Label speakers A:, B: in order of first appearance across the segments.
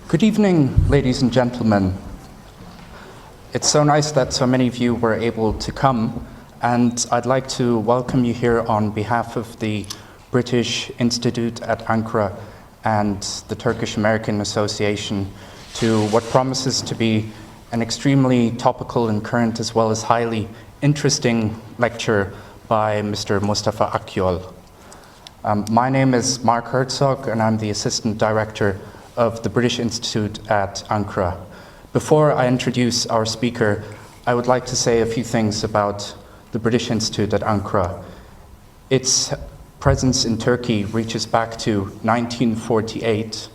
A: Good evening, ladies and gentlemen. It's so nice that so many of you were able to come, and I'd like to welcome you here on behalf of the British Institute at Ankara and the Turkish-American Association to what promises to be an extremely topical and current as well as highly interesting lecture by Mr. Mustafa Akyol. My name is Mark Herzog, and I'm the Assistant Director of the British Institute at Ankara. Before I introduce our speaker, I would like to say a few things about the British Institute at Ankara. Its presence in Turkey reaches back to 1948,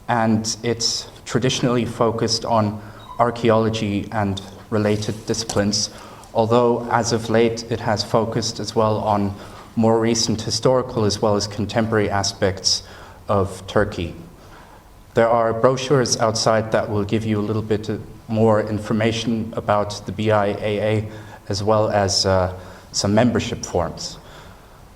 A: and it's traditionally focused on archaeology and related disciplines, although as of late it has focused as well on more recent historical as well as contemporary aspects of Turkey. There are brochures outside that will give you a little bit more information about the BIAA as well as some membership forms.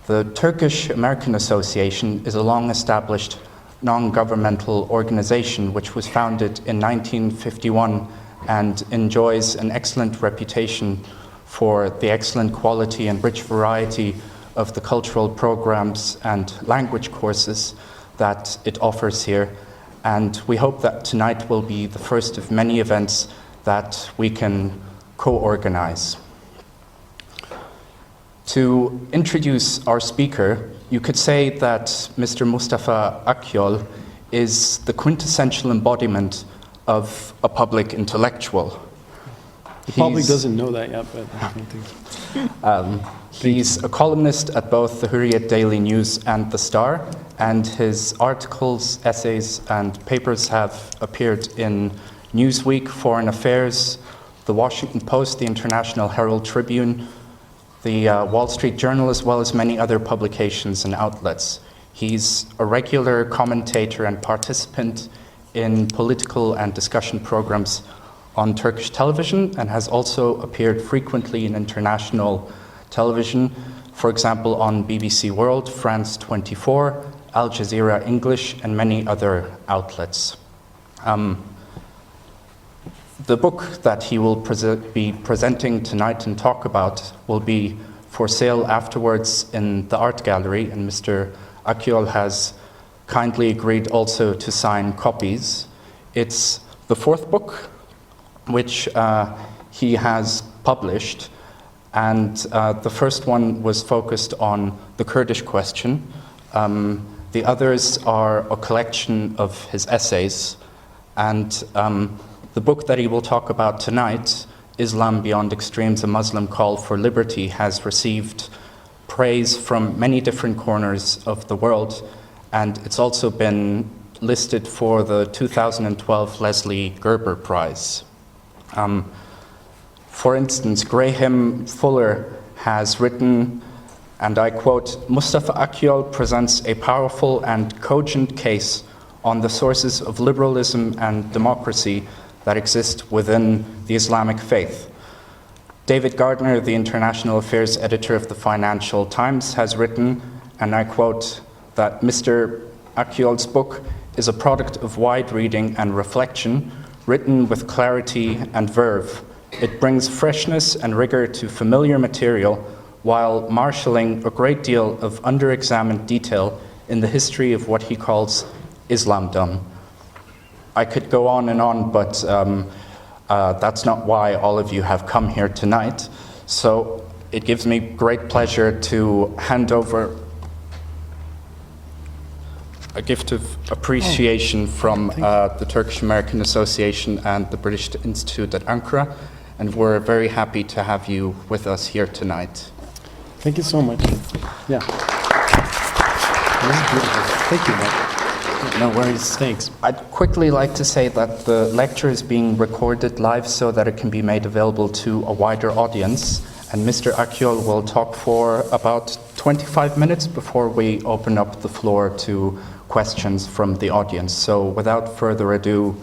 A: The Turkish-American Association is a long-established non-governmental organization which was founded in 1951 and enjoys an excellent reputation for the excellent quality and rich variety of the cultural programs and language courses that it offers here. And we hope that tonight will be the first of many events that we can co-organize. To introduce our speaker, you could say that Mr. Mustafa Akyol is the quintessential embodiment of a public intellectual.
B: The public doesn't know that yet, but I think.
A: He's a columnist at both the Hürriyet Daily News and The Star, and his articles, essays, and papers have appeared in Newsweek, Foreign Affairs, The Washington Post, The International Herald Tribune, the Wall Street Journal, as well as many other publications and outlets. He's a regular commentator and participant in political and discussion programs on Turkish television and has also appeared frequently in international television, for example on BBC World, France 24, Al Jazeera English, and many other outlets. The book that he will be presenting tonight and talk about will be for sale afterwards in the art gallery, and Mr. Akyol has kindly agreed also to sign copies. It's the fourth book which he has published, and the first one was focused on the Kurdish question. The others are a collection of his essays, and the book that he will talk about tonight, Islam Beyond Extremes, A Muslim Call for Liberty, has received praise from many different corners of the world, and it's also been listed for the 2012 Leslie Gerber Prize. For instance, Graham Fuller has written, and I quote, "Mustafa Akyol presents a powerful and cogent case on the sources of liberalism and democracy that exist within the Islamic faith." David Gardner, the international affairs editor of the Financial Times, has written, and I quote, that Mr. Akyol's book is a product of wide reading and reflection, written with clarity and verve. It brings freshness and rigor to familiar material while marshalling a great deal of under-examined detail in the history of what he calls Islamdom. I could go on, but that's not why all of you have come here tonight. So it gives me great pleasure to hand over a gift of appreciation from the Turkish-American Association and the British Institute at Ankara, and we're very happy to have you with us here tonight.
B: Thank you so much. Yeah. Thank you, Mark.
A: No worries.
B: Thanks.
A: I'd quickly like to say that the lecture is being recorded live so that it can be made available to a wider audience, and Mr. Akyol will talk for about 25 minutes before we open up the floor to questions from the audience. So without further ado,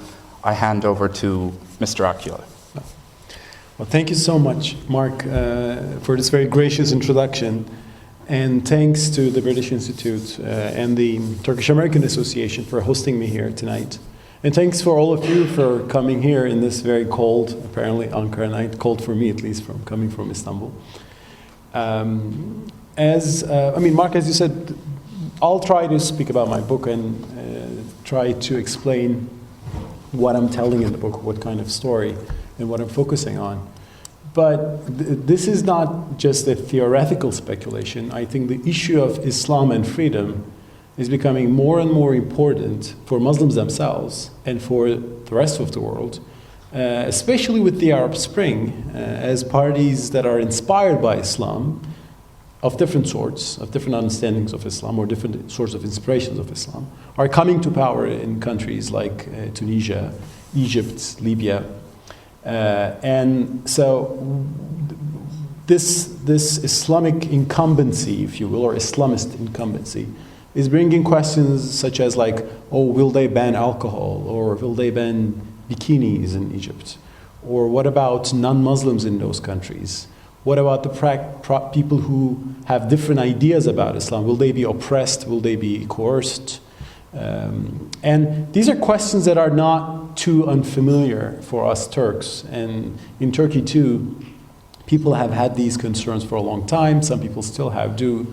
A: I hand over to Mr. Akyol.
B: Well, thank you so much, Mark, for this very gracious introduction. And thanks to the British Institute and the Turkish-American Association for hosting me here tonight. And thanks for all of you for coming here in this very cold, apparently Ankara night, cold for me at least, from coming from Istanbul. Mark, as you said, I'll try to speak about my book and try to explain what I'm telling in the book, what kind of story, and what I'm focusing on. But this is not just a theoretical speculation. I think the issue of Islam and freedom is becoming more and more important for Muslims themselves and for the rest of the world, especially with the Arab Spring, as parties that are inspired by Islam, of different sorts, of different understandings of Islam, or different sorts of inspirations of Islam, are coming to power in countries like Tunisia, Egypt, Libya. And so this Islamic incumbency, if you will, or Islamist incumbency, is bringing questions such as like, oh, will they ban alcohol? Or will they ban bikinis in Egypt? Or what about non-Muslims in those countries? What about the people who have different ideas about Islam? Will they be oppressed? Will they be coerced? And these are questions that are not too unfamiliar for us Turks. And in Turkey too, people have had these concerns for a long time. Some people still do.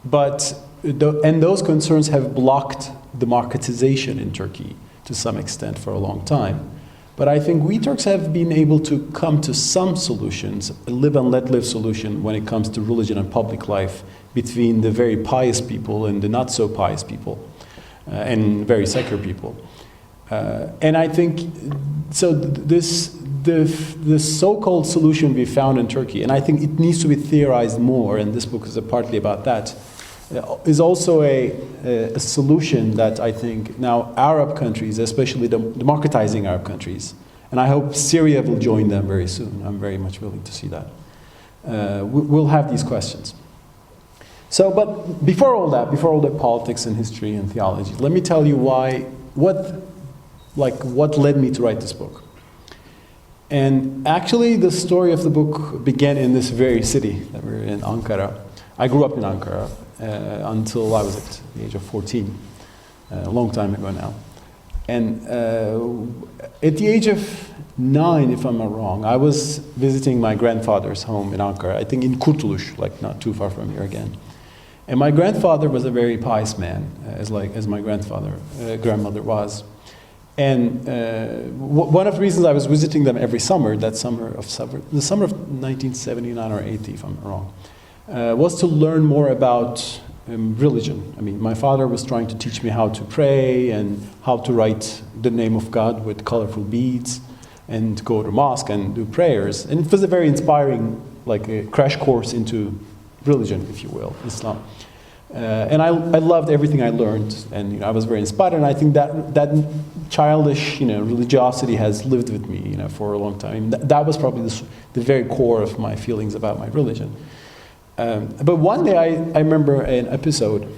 B: But those concerns have blocked democratization in Turkey to some extent for a long time. But I think we Turks have been able to come to some solutions, a live and let live solution when it comes to religion and public life between the very pious people and the not so pious people, and very secular people. And I think, so the so-called solution we found in Turkey, and I think it needs to be theorized more, and this book is partly about that, is also a solution that I think now Arab countries, especially the democratizing Arab countries, and I hope Syria will join them very soon. I'm very much willing to see that. We'll have these questions. So, but before all the politics and history and theology, let me tell you what led me to write this book. And actually, the story of the book began in this very city that we're in, Ankara. I grew up in Ankara until I was at the age of 14, a long time ago now. And at the age of 9, if I'm not wrong, I was visiting my grandfather's home in Ankara, I think in Kurtuluş, like not too far from here again. And my grandfather was a very pious man, as my grandmother was. And one of the reasons I was visiting them every summer, the summer of 1979 or 80, if I'm not wrong, was to learn more about religion. I mean, my father was trying to teach me how to pray and how to write the name of God with colorful beads and to go to mosque and do prayers. And it was a very inspiring, like a crash course into religion, if you will, Islam. And I loved everything I learned, and I was very inspired. And I think that childish, religiosity has lived with me, for a long time. That was probably the very core of my feelings about my religion. But one day I remember an episode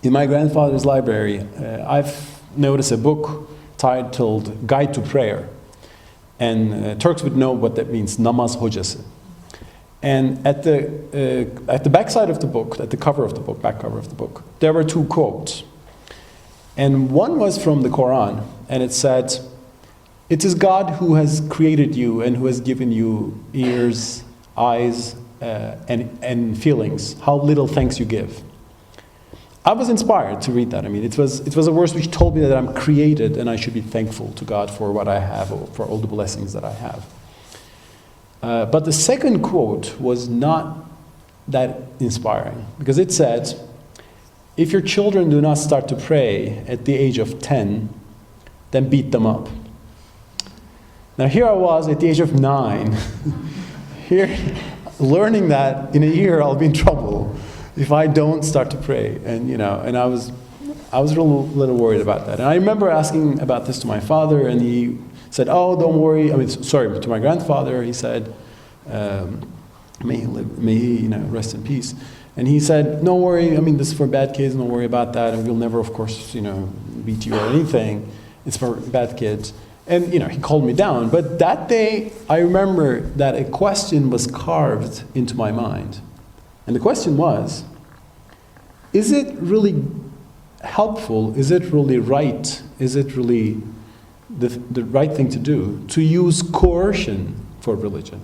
B: in my grandfather's library. I've noticed a book titled Guide to Prayer. And Turks would know what that means, namaz hocası. And at the back side of the book, at the cover of the book, back cover of the book, there were 2 quotes. And one was from the Quran, and it said, "It is God who has created you and who has given you ears, eyes, and feelings. How little thanks you give." I was inspired to read that. I mean, it was a verse which told me that I'm created and I should be thankful to God for what I have, or for all the blessings that I have. But the second quote was not that inspiring, because it said, "If your children do not start to pray at the age of 10, then beat them up." Now here I was at the age of 9, here learning that in a year I'll be in trouble if I don't start to pray. And and I was a little worried about that. And I remember asking about this to my father, and he said, "Oh, don't worry." To my grandfather, he said, may he rest in peace. And he said, "Don't worry, this is for bad kids, don't worry about that, and we'll never, of course, beat you or anything. It's for bad kids." And, he calmed me down. But that day, I remember that a question was carved into my mind. And the question was, is it really helpful? Is it really right? Is it really the right thing to do to use coercion for religion?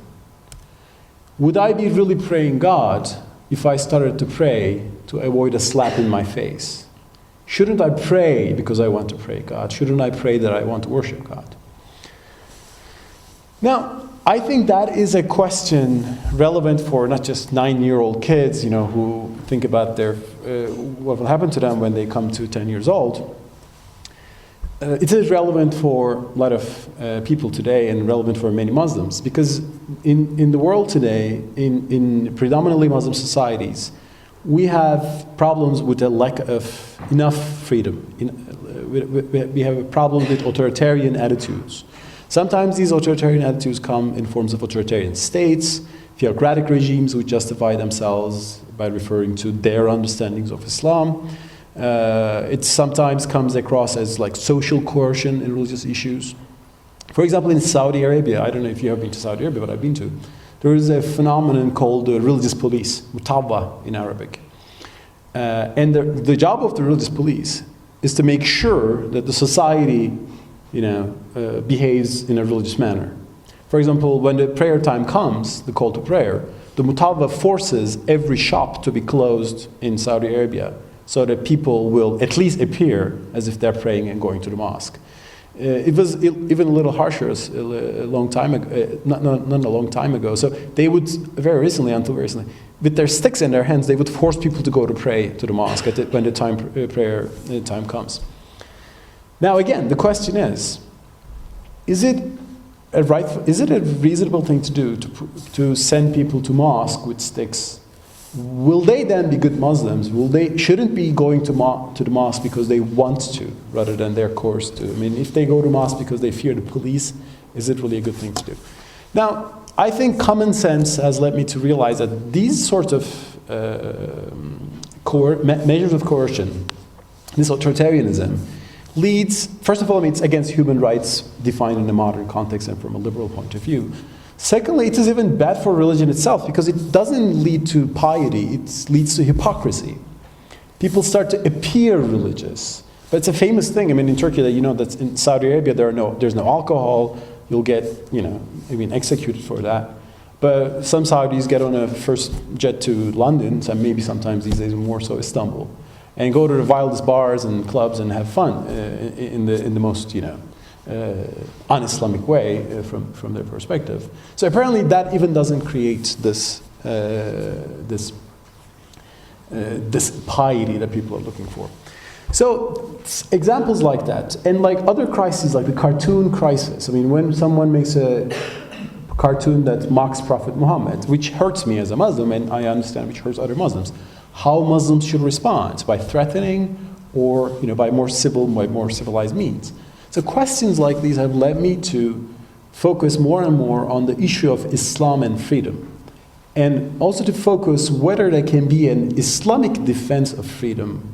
B: Would I be really praying God if I started to pray to avoid a slap in my face? Shouldn't I pray because I want to pray God? Shouldn't I pray that I want to worship God? Now, I think that is a question relevant for not just 9-year-old kids, who think about what will happen to them when they come to 10 years old. It is relevant for a lot of people today and relevant for many Muslims, because in the world today, in predominantly Muslim societies, we have problems with a lack of enough freedom. We have a problem with authoritarian attitudes. Sometimes these authoritarian attitudes come in forms of authoritarian states, theocratic regimes which justify themselves by referring to their understandings of Islam. It sometimes comes across as like social coercion in religious issues. For example, in Saudi Arabia, I don't know if you have been to Saudi Arabia, but I've been to. There is a phenomenon called religious police, mutawwa in Arabic. And the job of the religious police is to make sure that the society, behaves in a religious manner. For example, when the prayer time comes, the call to prayer, the mutawwa forces every shop to be closed in Saudi Arabia so that people will at least appear as if they're praying and going to the mosque. It was even a little harsher a long time ago, not a long time ago. So they would, until very recently, with their sticks in their hands, they would force people to go to pray to the mosque when the prayer time comes. Now again, the question is it a reasonable thing to do to send people to mosque with sticks? Will they then be good Muslims? Shouldn't be going to the mosque because they want to, rather than they're coerced to? I mean, if they go to mosque because they fear the police, is it really a good thing to do? Now, I think common sense has led me to realize that these sorts of measures of coercion, this authoritarianism, leads, first of all, it's against human rights defined in a modern context and from a liberal point of view. Secondly, it is even bad for religion itself because it doesn't lead to piety, it leads to hypocrisy. People start to appear religious. But it's a famous thing, in Turkey, that in Saudi Arabia there's no alcohol, you'll get, executed for that. But some Saudis get on a first jet to London, so maybe sometimes these days more so Istanbul, and go to the wildest bars and clubs and have fun in the most, un-Islamic way from their perspective. So apparently that even doesn't create this piety that people are looking for. So examples like that, and like other crises, like the cartoon crisis. When someone makes a cartoon that mocks Prophet Muhammad, which hurts me as a Muslim, and I understand which hurts other Muslims, how Muslims should respond, by threatening or by more civilized means. So questions like these have led me to focus more and more on the issue of Islam and freedom, and also to focus whether there can be an Islamic defense of freedom,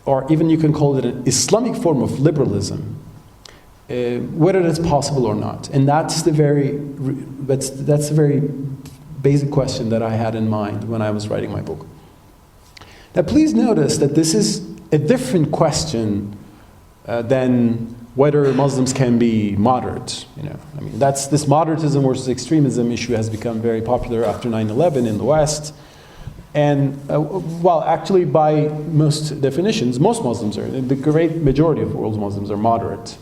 B: or even you can call it an Islamic form of liberalism, whether that's possible or not. And that's the very basic question that I had in mind when I was writing my book. Now please notice that this is a different question than whether Muslims can be moderate. This moderatism versus extremism issue has become very popular after 9/11 in the West. And actually by most definitions, most Muslims are, the great majority of the world's Muslims are moderate.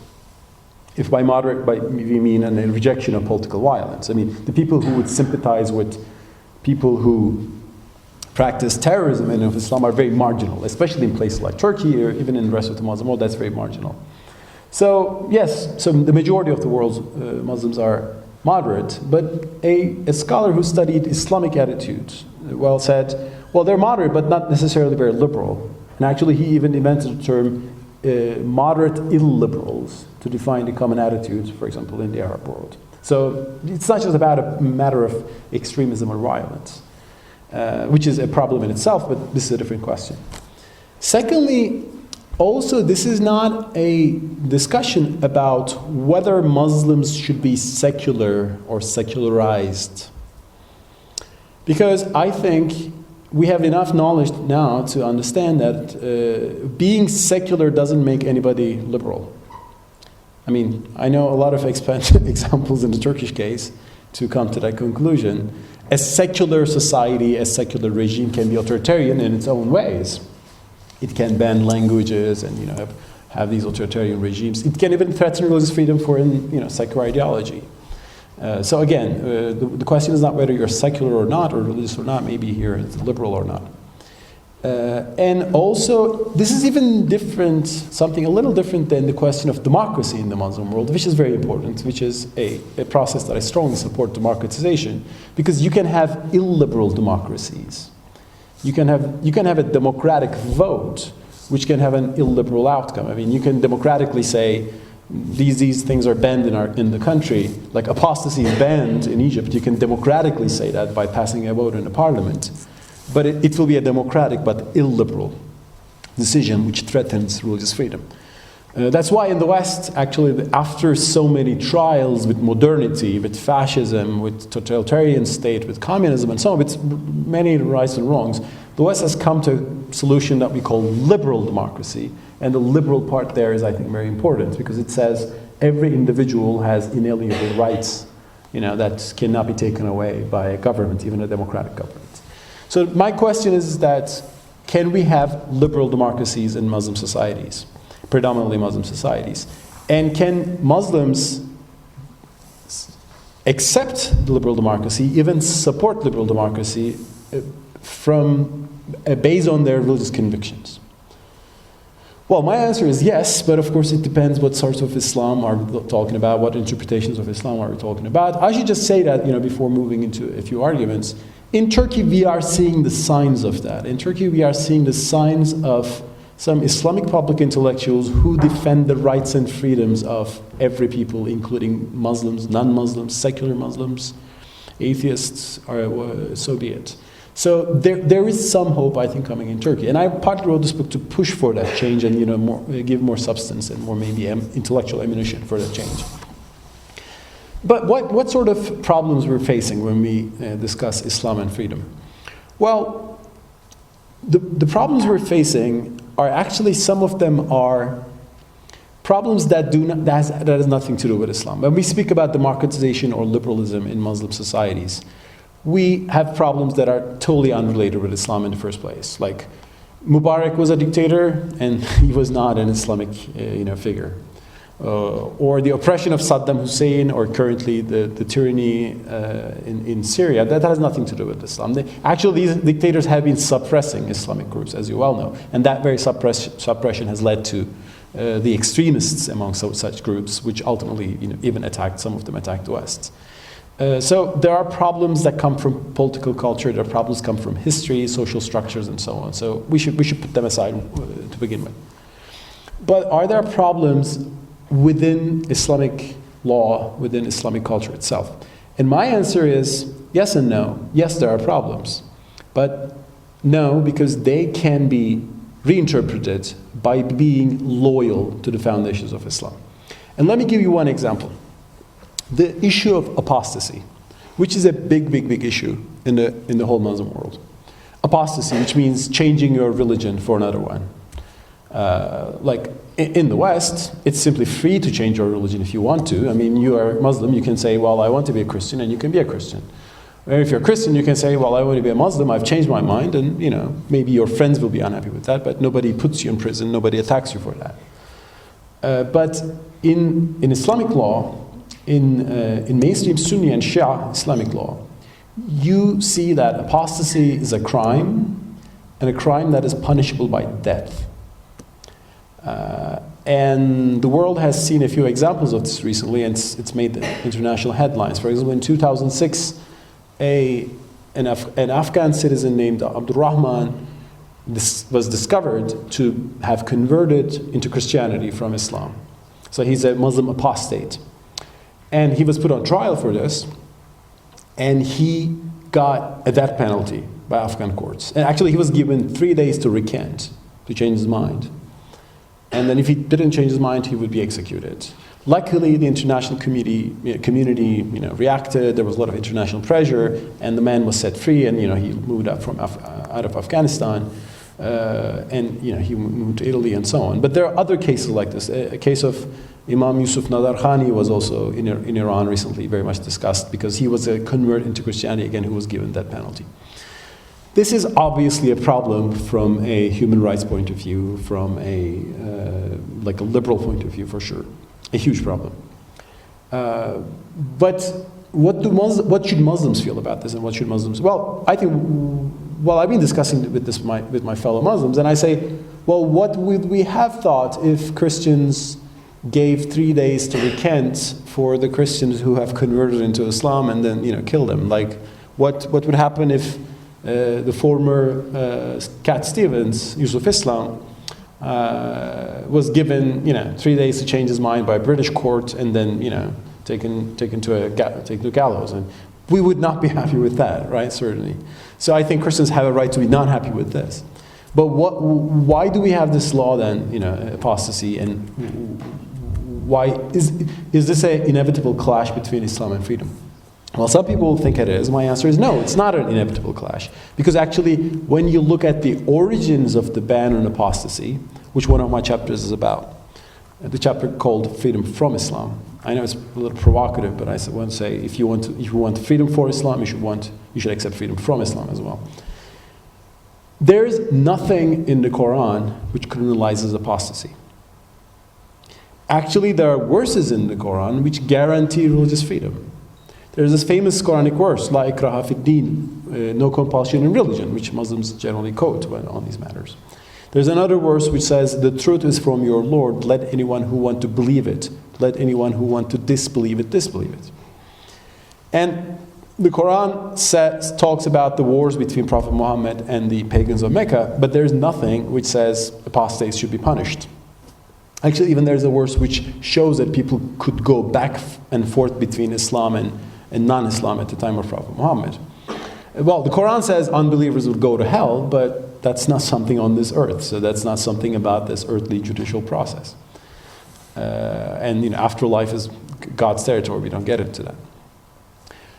B: If by moderate, we mean a rejection of political violence. The people who would sympathize with people who practice terrorism and of Islam are very marginal, especially in places like Turkey or even in the rest of the Muslim world, that's very marginal. So yes, so the majority of the world's Muslims are moderate, but a scholar who studied Islamic attitudes said, they're moderate but not necessarily very liberal. And actually he even invented the term moderate illiberals to define the common attitudes, for example, in the Arab world. So it's not just about a matter of extremism or violence, which is a problem in itself, but this is a different question. Secondly, also, this is not a discussion about whether Muslims should be secular or secularized. Because I think we have enough knowledge now to understand that being secular doesn't make anybody liberal. I mean, I know a lot of examples in the Turkish case to come to that conclusion. A secular society, a secular regime can be authoritarian in its own ways. It can ban languages and have these authoritarian regimes. It can even threaten religious freedom for secular ideology. So again, the question is not whether you're secular or not, or religious or not. Maybe here it's liberal or not. And also, this is even different, something a little different than the question of democracy in the Muslim world, which is very important, which is a process that I strongly support, democratization, because you can have illiberal democracies. You can have a democratic vote, which can have an illiberal outcome. I mean, you can democratically say, these things are banned in the country, like apostasy is banned in Egypt. You can democratically say that by passing a vote in the parliament. But it will be a democratic but illiberal decision which threatens religious freedom. That's why in the West, actually, after so many trials with modernity, with fascism, with totalitarian state, with communism and so on, with many rights and wrongs, the West has come to a solution that we call liberal democracy. And the liberal part there is, I think, very important, because it says every individual has inalienable rights, that cannot be taken away by a government, even a democratic government. So my question is that, can we have liberal democracies in Muslim societies, predominantly Muslim societies? And can Muslims accept liberal democracy, even support liberal democracy, based on their religious convictions? Well, my answer is yes, but of course it depends what sorts of Islam are we talking about, what interpretations of Islam are we talking about. I should just say that, before moving into a few arguments, in Turkey we are seeing the signs of that. In Turkey we are seeing the signs of some Islamic public intellectuals who defend the rights and freedoms of every people, including Muslims, non-Muslims, secular Muslims, atheists, or so be it. So there is some hope, I think, coming in Turkey. And I partly wrote this book to push for that change and give more substance and more maybe intellectual ammunition for that change. But what sort of problems we're facing when we discuss Islam and freedom? Well, the problems we're facing are actually, some of them are problems that has nothing to do with Islam. When we speak about democratization or liberalism in Muslim societies, we have problems that are totally unrelated with Islam in the first place. Like, Mubarak was a dictator, and he was not an Islamic figure. Or the oppression of Saddam Hussein, or currently the tyranny in Syria, that has nothing to do with Islam. Actually, these dictators have been suppressing Islamic groups, as you well know, and that very suppression has led to the extremists among such groups, which ultimately even some of them attacked the West. So there are problems that come from political culture, there are problems that come from history, social structures, and so on. So we should put them aside to begin with. But are there problems within Islamic law, within Islamic culture itself? And my answer is yes and no. Yes, there are problems. But no, because they can be reinterpreted by being loyal to the foundations of Islam. And let me give you one example. The issue of apostasy, which is a big issue in the whole Muslim world. Apostasy, which means changing your religion for another one. Like in the West, it's simply free to change your religion if you want to. I mean, you are Muslim, you can say, well, I want to be a Christian, and you can be a Christian. Or if you're a Christian, you can say, well, I want to be a Muslim, I've changed my mind, and maybe your friends will be unhappy with that, but nobody puts you in prison, nobody attacks you for that. But in Islamic law, in mainstream Sunni and Shia Islamic law, you see that apostasy is a crime, and a crime that is punishable by death. And the world has seen a few examples of this recently, and it's made international headlines. For example, in 2006, an Afghan citizen named Abdurrahman was discovered to have converted into Christianity from Islam. So he's a Muslim apostate. And he was put on trial for this, and he got a death penalty by Afghan courts. And actually, he was given 3 days to recant, to change his mind. and then if he didn't change his mind, he would be executed. Luckily, the international community reacted. There was a lot of international pressure, and the man was set free, and he moved out of Afghanistan, and he moved to Italy and so on. But there are other cases like this. A case of Imam Yusuf Nadarkhani was also in Iran recently very much discussed, because he was a convert into Christianity again who was given that penalty. This is obviously a problem from a human rights point of view, from a liberal point of view, for sure. A huge problem. But what should Muslims feel about this, and what should Muslims? Well, I think. Well, I've been discussing with my fellow Muslims, and I say, well, what would we have thought if Christians gave 3 days to recant for the Christians who have converted into Islam and then kill them? Like, what would happen if the former Cat Stevens, Yusuf Islam, was given 3 days to change his mind by a British court and then taken to the gallows? And we would not be happy with that, right? Certainly. So I think Christians have a right to be not happy with this. But why do we have this law then, apostasy, and why is this an inevitable clash between Islam and freedom? Well, some people think it is. My answer is no, it's not an inevitable clash. Because actually, when you look at the origins of the ban on apostasy, which one of my chapters is about, the chapter called Freedom from Islam. I know it's a little provocative, but I want to say if you want freedom for Islam, you should accept freedom from Islam as well. There is nothing in the Quran which criminalizes apostasy. Actually, there are verses in the Quran which guarantee religious freedom. There's this famous Quranic verse, La ikraha fid din, no compulsion in religion, which Muslims generally quote on these matters. There's another verse which says, the truth is from your Lord, let anyone who want to believe it, let anyone who want to disbelieve it, disbelieve it. And the Quran talks about the wars between Prophet Muhammad and the pagans of Mecca, but there's nothing which says apostates should be punished. Actually, even there's a verse which shows that people could go back and forth between Islam and non-Islam at the time of Prophet Muhammad. Well, the Quran says unbelievers would go to hell, but that's not something on this earth. So that's not something about this earthly judicial process. And afterlife is God's territory. We don't get into that.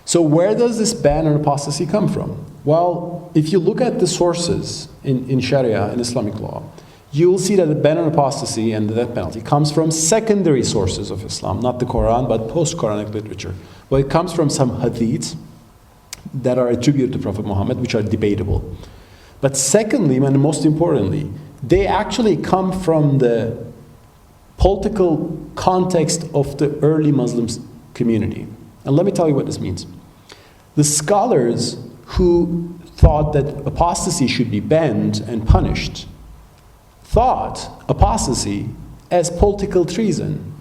B: So where does this ban on apostasy come from? Well, if you look at the sources in Sharia, in Islamic law, you will see that the ban on apostasy and the death penalty comes from secondary sources of Islam, not the Quran, but post-Quranic literature. Well, it comes from some hadiths that are attributed to Prophet Muhammad, which are debatable. But secondly, and most importantly, they actually come from the political context of the early Muslim community. And let me tell you what this means. The scholars who thought that apostasy should be banned and punished thought apostasy as political treason.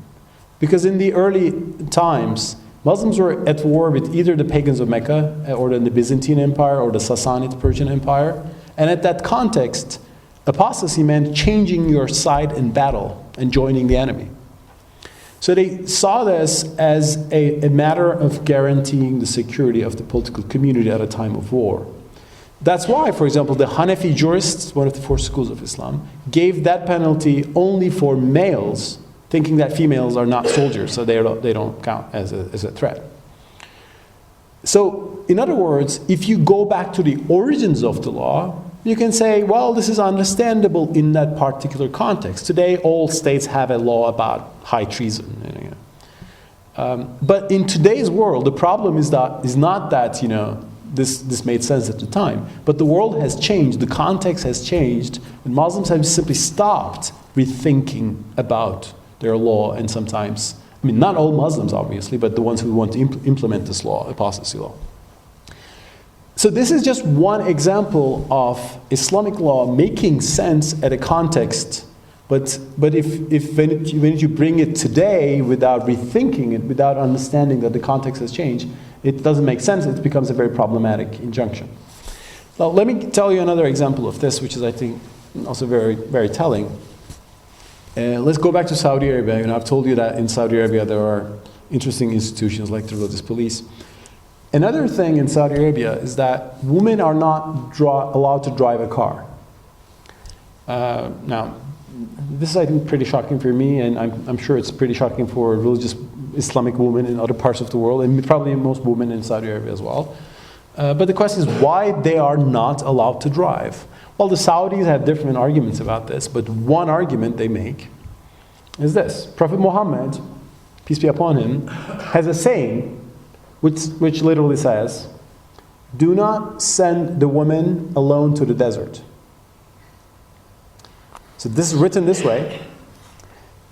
B: Because in the early times, Muslims were at war with either the pagans of Mecca or the Byzantine Empire or the Sassanid Persian Empire. And at that context, apostasy meant changing your side in battle and joining the enemy. So they saw this as a matter of guaranteeing the security of the political community at a time of war. That's why, for example, the Hanafi jurists, one of the four schools of Islam, gave that penalty only for males, thinking that females are not soldiers, so they don't count as a threat. So, in other words, if you go back to the origins of the law, you can say, well, this is understandable in that particular context. Today, all states have a law about high treason. But in today's world, the problem is not that this made sense at the time, but the world has changed, the context has changed, and Muslims have simply stopped rethinking about their law, and sometimes, not all Muslims obviously, but the ones who want to implement this law, apostasy law. So this is just one example of Islamic law making sense at a context, but if when you bring it today without rethinking it, without understanding that the context has changed, it doesn't make sense. It becomes a very problematic injunction. Now, let me tell you another example of this, which is, I think, also very, very telling. Let's go back to Saudi Arabia. I've told you that in Saudi Arabia there are interesting institutions like the religious police. Another thing in Saudi Arabia is that women are not allowed to drive a car. Now, this is, I think, pretty shocking for me, and I'm sure it's pretty shocking for religious Islamic women in other parts of the world, and probably most women in Saudi Arabia as well. But the question is why they are not allowed to drive. Well, the Saudis have different arguments about this, but one argument they make is this. Prophet Muhammad, peace be upon him, has a saying which literally says, "Do not send the woman alone to the desert." So this is written this way.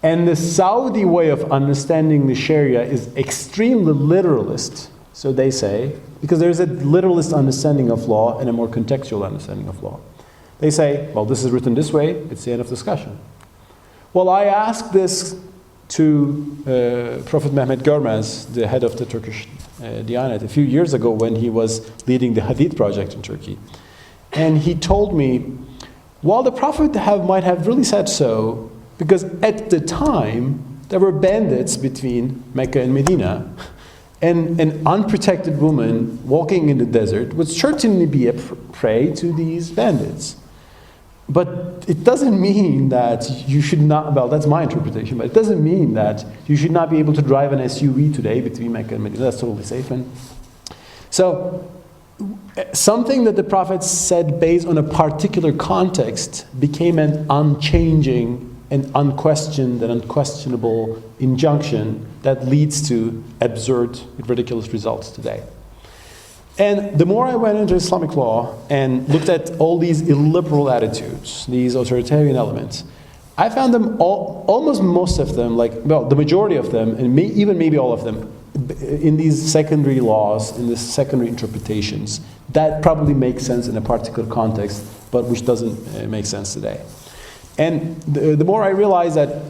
B: And the Saudi way of understanding the Sharia is extremely literalist. So they say, because there's a literalist understanding of law and a more contextual understanding of law. They say, well, this is written this way, it's the end of discussion. Well, I asked this to Prophet Mehmet Görmez, the head of the Turkish Diyanet, a few years ago when he was leading the Hadith project in Turkey. And he told me, well, the Prophet might have really said so, because at the time, there were bandits between Mecca and Medina, and an unprotected woman walking in the desert would certainly be a prey to these bandits. But it doesn't mean that you should not, well, that's my interpretation, but it doesn't mean that you should not be able to drive an SUV today between Mecca and Medina. That's totally safe. And so, something that the Prophet said based on a particular context became an unchanging and unquestioned and unquestionable injunction that leads to absurd, ridiculous results today. And the more I went into Islamic law and looked at all these illiberal attitudes, these authoritarian elements, I found them all, almost most of them, the majority of them, and even maybe all of them, in these secondary laws, in these secondary interpretations, that probably makes sense in a particular context, but which doesn't make sense today. And the more I realize that,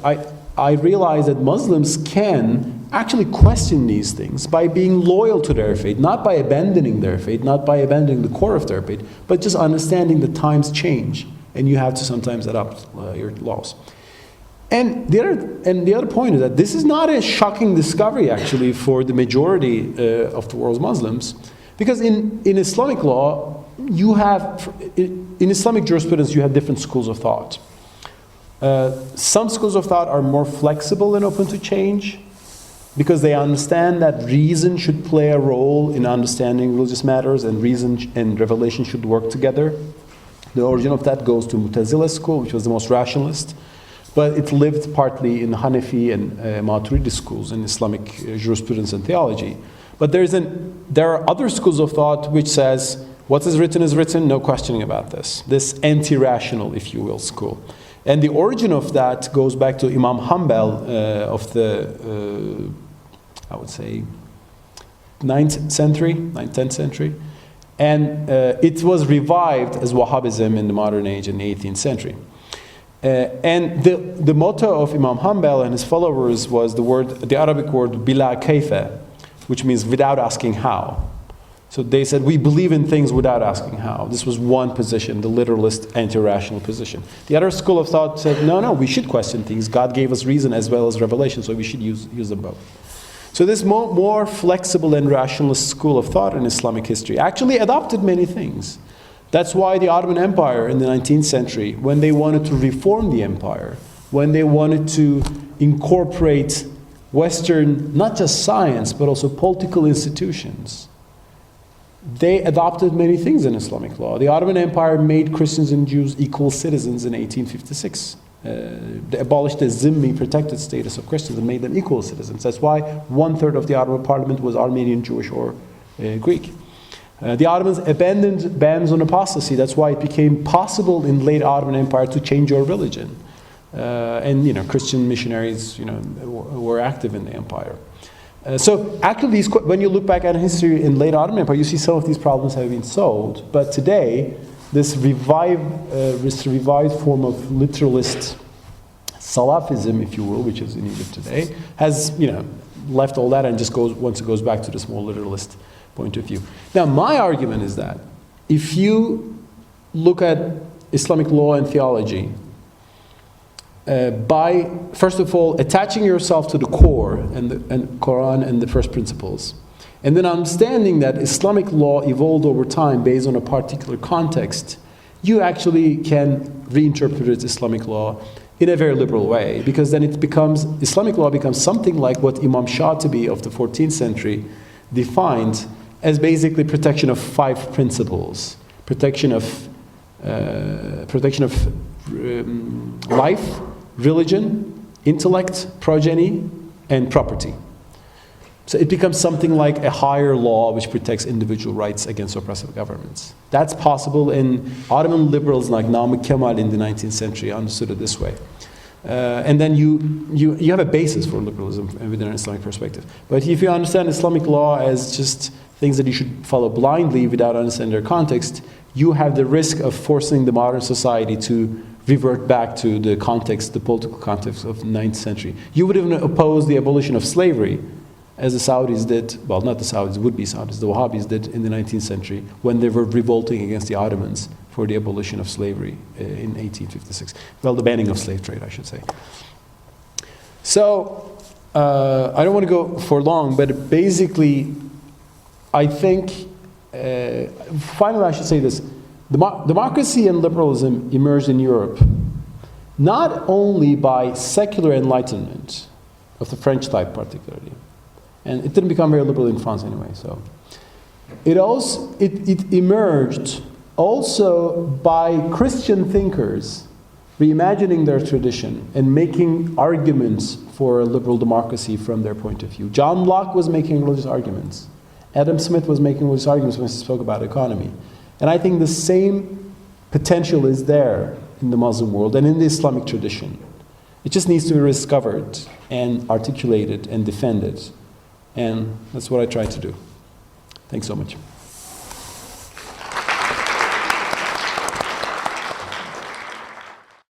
B: I realize that Muslims can actually question these things by being loyal to their faith, not by abandoning their faith, not by abandoning the core of their faith, but just understanding that times change, and you have to sometimes adapt your laws. And the other point is that this is not a shocking discovery, actually, for the majority of the world's Muslims, because in Islamic law, you have, in Islamic jurisprudence, you have different schools of thought. Some schools of thought are more flexible and open to change, because they understand that reason should play a role in understanding religious matters, and reason and revelation should work together. The origin of that goes to Mu'tazila school, which was the most rationalist, but it lived partly in Hanafi and Maturidi schools in Islamic jurisprudence and theology. But there are other schools of thought which says, what is written, no questioning about this. This anti-rational, if you will, school. And the origin of that goes back to Imam Hanbal of the, I would say, 9th century, 9th, 10th century. And it was revived as Wahhabism in the modern age in the 18th century. And the motto of Imam Hanbal and his followers was the Arabic word bila kayfa, which means without asking how. So they said, we believe in things without asking how. This was one position, the literalist, anti-rational position. The other school of thought said, no, we should question things. God gave us reason as well as revelation, so we should use them both. So this more flexible and rationalist school of thought in Islamic history actually adopted many things. That's why the Ottoman Empire in the 19th century, when they wanted to reform the empire, when they wanted to incorporate Western, not just science, but also political institutions, they adopted many things in Islamic law. The Ottoman Empire made Christians and Jews equal citizens in 1856. They abolished the zimmi, protected status of Christians, and made them equal citizens. That's why 1/3 of the Ottoman parliament was Armenian, Jewish, or Greek. The Ottomans abandoned bans on apostasy. That's why it became possible in late Ottoman Empire to change your religion. And Christian missionaries were active in the empire. So actually, when you look back at history in late Ottoman Empire, you see some of these problems have been solved. But today, this revived form of literalist Salafism, if you will, which is in Egypt today, has left all that and just once it goes back to this more literalist point of view. Now, my argument is that if you look at Islamic law and theology, by, first of all, attaching yourself to the core and Quran and the first principles, and then understanding that Islamic law evolved over time based on a particular context, you actually can reinterpret Islamic law in a very liberal way, because then it becomes, Islamic law becomes something like what Imam Shatibi of the 14th century defined as basically protection of 5 principles. Protection of life, religion, intellect, progeny, and property. So it becomes something like a higher law which protects individual rights against oppressive governments. That's possible, in Ottoman liberals like Namık Kemal in the 19th century understood it this way. And then you have a basis for liberalism within an Islamic perspective. But if you understand Islamic law as just things that you should follow blindly without understanding their context, you have the risk of forcing the modern society to revert back to the context, the political context of the 9th century. You would even oppose the abolition of slavery, as the Saudis did, well, not the Saudis, would-be Saudis, the Wahhabis did in the 19th century when they were revolting against the Ottomans for the abolition of slavery in 1856. Well, the banning of slave trade, I should say. So, I don't want to go for long, but basically, I think, finally I should say this, democracy and liberalism emerged in Europe not only by secular enlightenment, of the French type particularly, and it didn't become very liberal in France anyway, so. It emerged also by Christian thinkers reimagining their tradition and making arguments for a liberal democracy from their point of view. John Locke was making religious arguments. Adam Smith was making religious arguments when he spoke about economy. And I think the same potential is there in the Muslim world and in the Islamic tradition. It just needs to be discovered and articulated and defended. And that's what I try to do. Thanks so much.